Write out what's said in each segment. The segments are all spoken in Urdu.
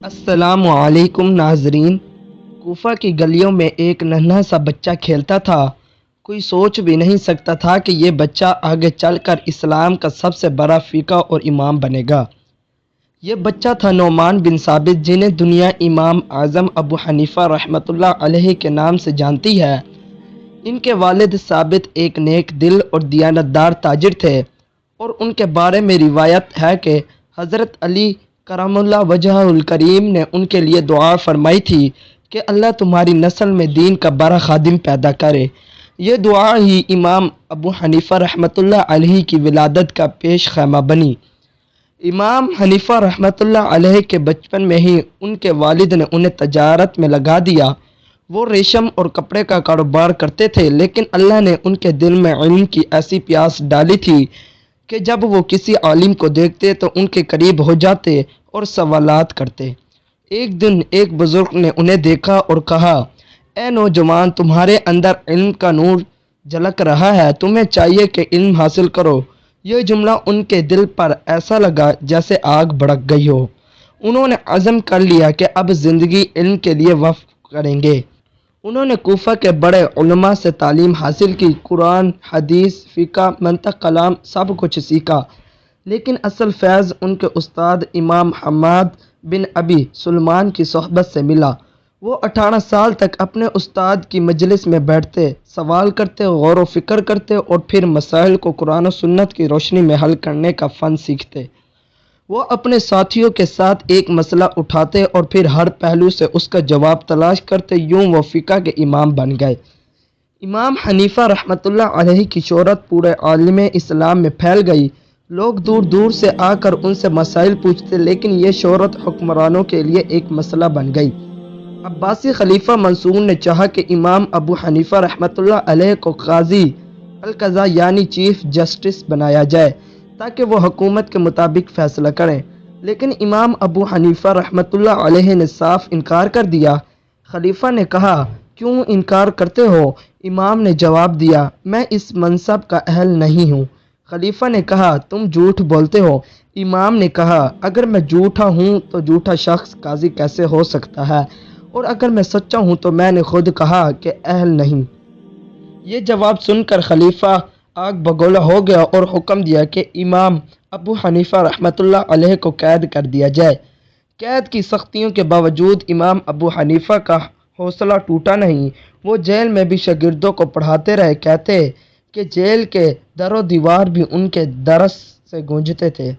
السلام علیکم ناظرین۔ کوفہ کی گلیوں میں ایک ننھا سا بچہ کھیلتا تھا۔ کوئی سوچ بھی نہیں سکتا تھا کہ یہ بچہ آگے چل کر اسلام کا سب سے بڑا فقیہ اور امام بنے گا۔ یہ بچہ تھا نعمان بن ثابت، جنہیں دنیا امام اعظم ابو حنیفہ رحمۃ اللہ علیہ کے نام سے جانتی ہے۔ ان کے والد ثابت ایک نیک دل اور دیانتدار تاجر تھے، اور ان کے بارے میں روایت ہے کہ حضرت علی کرم اللہ وجہہ الکریم نے ان کے لیے دعا فرمائی تھی کہ اللہ تمہاری نسل میں دین کا بڑا خادم پیدا کرے۔ یہ دعا ہی امام ابو حنیفہ رحمۃ اللہ علیہ کی ولادت کا پیش خیمہ بنی۔ امام حنیفہ رحمۃ اللہ علیہ کے بچپن میں ہی ان کے والد نے انہیں تجارت میں لگا دیا۔ وہ ریشم اور کپڑے کا کاروبار کرتے تھے، لیکن اللہ نے ان کے دل میں علم کی ایسی پیاس ڈالی تھی کہ جب وہ کسی عالم کو دیکھتے تو ان کے قریب ہو جاتے اور سوالات کرتے۔ ایک دن ایک بزرگ نے انہیں دیکھا اور کہا، اے نوجوان، تمہارے اندر علم کا نور جھلک رہا ہے، تمہیں چاہیے کہ علم حاصل کرو۔ یہ جملہ ان کے دل پر ایسا لگا جیسے آگ بھڑک گئی ہو۔ انہوں نے عزم کر لیا کہ اب زندگی علم کے لیے وقف کریں گے۔ انہوں نے کوفہ کے بڑے علماء سے تعلیم حاصل کی، قرآن، حدیث، فقہ، منطق، کلام، سب کچھ سیکھا، لیکن اصل فیض ان کے استاد امام حماد بن ابی سلمان کی صحبت سے ملا۔ وہ 18 سال تک اپنے استاد کی مجلس میں بیٹھتے، سوال کرتے، غور و فکر کرتے اور پھر مسائل کو قرآن و سنت کی روشنی میں حل کرنے کا فن سیکھتے۔ وہ اپنے ساتھیوں کے ساتھ ایک مسئلہ اٹھاتے اور پھر ہر پہلو سے اس کا جواب تلاش کرتے، یوں وہ فقہ کے امام بن گئے۔ امام حنیفہ رحمۃ اللہ علیہ کی شہرت پورے عالم اسلام میں پھیل گئی۔ لوگ دور دور سے آ کر ان سے مسائل پوچھتے، لیکن یہ شہرت حکمرانوں کے لیے ایک مسئلہ بن گئی۔ عباسی خلیفہ منصور نے چاہا کہ امام ابو حنیفہ رحمۃ اللہ علیہ کو قاضی القضاء یعنی چیف جسٹس بنایا جائے تاکہ وہ حکومت کے مطابق فیصلہ کریں، لیکن امام ابو حنیفہ رحمۃ اللہ علیہ نے صاف انکار کر دیا۔ خلیفہ نے کہا، کیوں انکار کرتے ہو؟ امام نے جواب دیا، میں اس منصب کا اہل نہیں ہوں۔ خلیفہ نے کہا، تم جھوٹ بولتے ہو۔ امام نے کہا، اگر میں جھوٹا ہوں تو جھوٹا شخص قاضی کیسے ہو سکتا ہے، اور اگر میں سچا ہوں تو میں نے خود کہا کہ اہل نہیں۔ یہ جواب سن کر خلیفہ آگ بگولا ہو گیا اور حکم دیا کہ امام ابو حنیفہ رحمۃ اللہ علیہ کو قید کر دیا جائے۔ قید کی سختیوں کے باوجود امام ابو حنیفہ کا حوصلہ ٹوٹا نہیں۔ وہ جیل میں بھی شاگردوں کو پڑھاتے رہے، کہتے کہ جیل کے در و دیوار بھی ان کے درس سے گونجتے تھے۔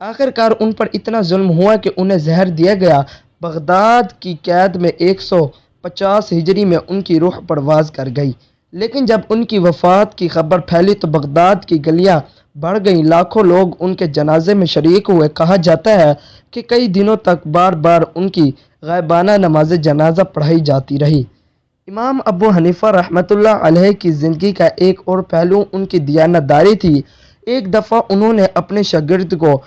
آخرکار ان پر اتنا ظلم ہوا کہ انہیں زہر دیا گیا۔ بغداد کی قید میں 150 ہجری میں ان کی روح پرواز کر گئی، لیکن جب ان کی وفات کی خبر پھیلی تو بغداد کی گلیاں بھر گئیں، لاکھوں لوگ ان کے جنازے میں شریک ہوئے۔ کہا جاتا ہے کہ کئی دنوں تک بار بار ان کی غائبانہ نماز جنازہ پڑھائی جاتی رہی۔ امام ابو حنیفہ رحمۃ اللہ علیہ کی زندگی کا ایک اور پہلو ان کی دیانتداری تھی۔ ایک دفعہ انہوں نے اپنے شاگرد کو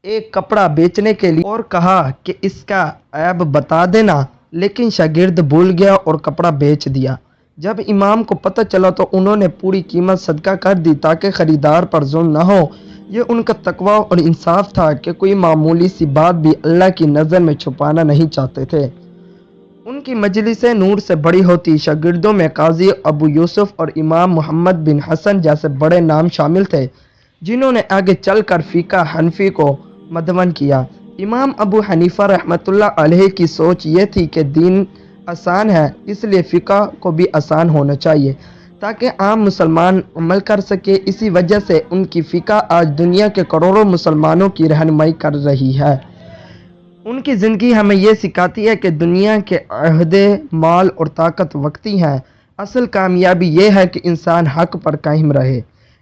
ایک کپڑا بیچنے کے لیے اور کہا کہ اس کا عیب بتا دینا، لیکن شاگرد بھول گیا اور کپڑا بیچ دیا۔ جب امام کو پتہ چلا تو انہوں نے پوری قیمت صدقہ کر دی تاکہ خریدار پر ظلم نہ ہو۔ یہ ان کا تقویٰ اور انصاف تھا کہ کوئی معمولی سی بات بھی اللہ کی نظر میں چھپانا نہیں چاہتے تھے۔ ان کی مجلسیں نور سے بڑی ہوتی۔ شاگردوں میں قاضی ابو یوسف اور امام محمد بن حسن جیسے بڑے نام شامل تھے، جنہوں نے آگے چل کر فقہ حنفی کو مدون کیا۔ امام ابو حنیفہ رحمۃ اللہ علیہ کی سوچ یہ تھی کہ دین آسان ہے، اس لیے فقہ کو بھی آسان ہونا چاہیے تاکہ عام مسلمان عمل کر سکے۔ اسی وجہ سے ان کی فقہ آج دنیا کے کروڑوں مسلمانوں کی رہنمائی کر رہی ہے۔ ان کی زندگی ہمیں یہ سکھاتی ہے کہ دنیا کے عہدے، مال اور طاقت وقتی ہیں، اصل کامیابی یہ ہے کہ انسان حق پر قائم رہے۔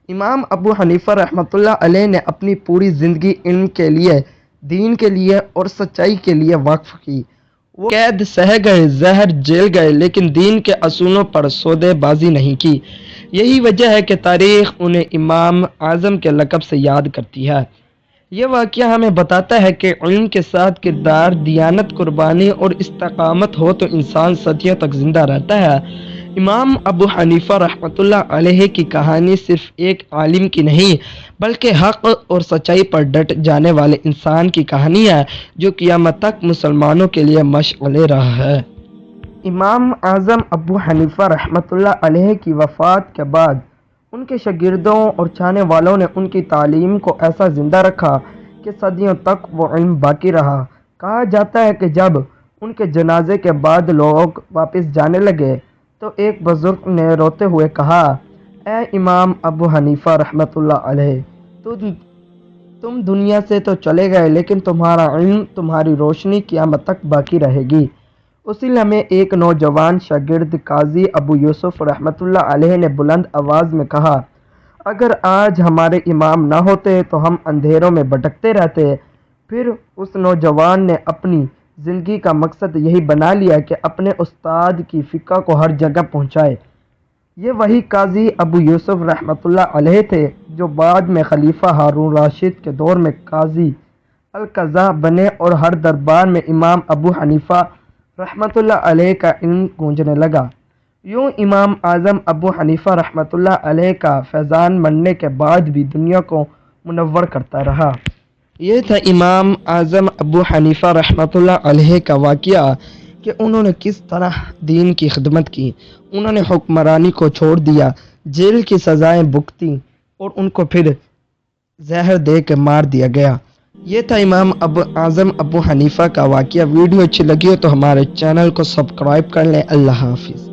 امام ابو حنیفہ رحمۃ اللہ علیہ نے اپنی پوری زندگی علم کے لیے، دین کے لیے اور سچائی کے لیے وقف کی۔ وہ قید سہ گئے، زہر جیل گئے، لیکن دین کے اصولوں پر سودے بازی نہیں کی۔ یہی وجہ ہے کہ تاریخ انہیں امام اعظم کے لقب سے یاد کرتی ہے۔ یہ واقعہ ہمیں بتاتا ہے کہ علم کے ساتھ کردار، دیانت، قربانی اور استقامت ہو تو انسان صدیوں تک زندہ رہتا ہے۔ امام ابو حنیفہ رحمۃ اللہ علیہ کی کہانی صرف ایک عالم کی نہیں بلکہ حق اور سچائی پر ڈٹ جانے والے انسان کی کہانی ہے جو قیامت تک مسلمانوں کے لیے مشعل راہ ہے۔ امام اعظم ابو حنیفہ رحمۃ اللہ علیہ کی وفات کے بعد ان کے شاگردوں اور چاہنے والوں نے ان کی تعلیم کو ایسا زندہ رکھا کہ صدیوں تک وہ علم باقی رہا۔ کہا جاتا ہے کہ جب ان کے جنازے کے بعد لوگ واپس جانے لگے تو ایک بزرگ نے روتے ہوئے کہا، اے امام ابو حنیفہ رحمۃ اللہ علیہ، تم دنیا سے تو چلے گئے لیکن تمہارا علم، تمہاری روشنی قیامت تک باقی رہے گی۔ اسی لمحے ایک نوجوان شاگرد قاضی ابو یوسف رحمۃ اللہ علیہ نے بلند آواز میں کہا، اگر آج ہمارے امام نہ ہوتے تو ہم اندھیروں میں بھٹکتے رہتے۔ پھر اس نوجوان نے اپنی زندگی کا مقصد یہی بنا لیا کہ اپنے استاد کی فقہ کو ہر جگہ پہنچائے۔ یہ وہی قاضی ابو یوسف رحمۃ اللہ علیہ تھے جو بعد میں خلیفہ ہارون راشد کے دور میں قاضی القضاء بنے اور ہر دربار میں امام ابو حنیفہ رحمۃ اللہ علیہ کا علم گونجنے لگا۔ یوں امام اعظم ابو حنیفہ رحمۃ اللہ علیہ کا فیضان مرنے کے بعد بھی دنیا کو منور کرتا رہا۔ یہ تھا امام اعظم ابو حنیفہ رحمۃ اللہ علیہ کا واقعہ کہ انہوں نے کس طرح دین کی خدمت کی۔ انہوں نے حکمرانی کو چھوڑ دیا، جیل کی سزائیں بھگتیں اور ان کو پھر زہر دے کے مار دیا گیا۔ یہ تھا امام اعظم ابو حنیفہ کا واقعہ۔ ویڈیو اچھی لگی ہو تو ہمارے چینل کو سبسکرائب کر لیں۔ اللہ حافظ۔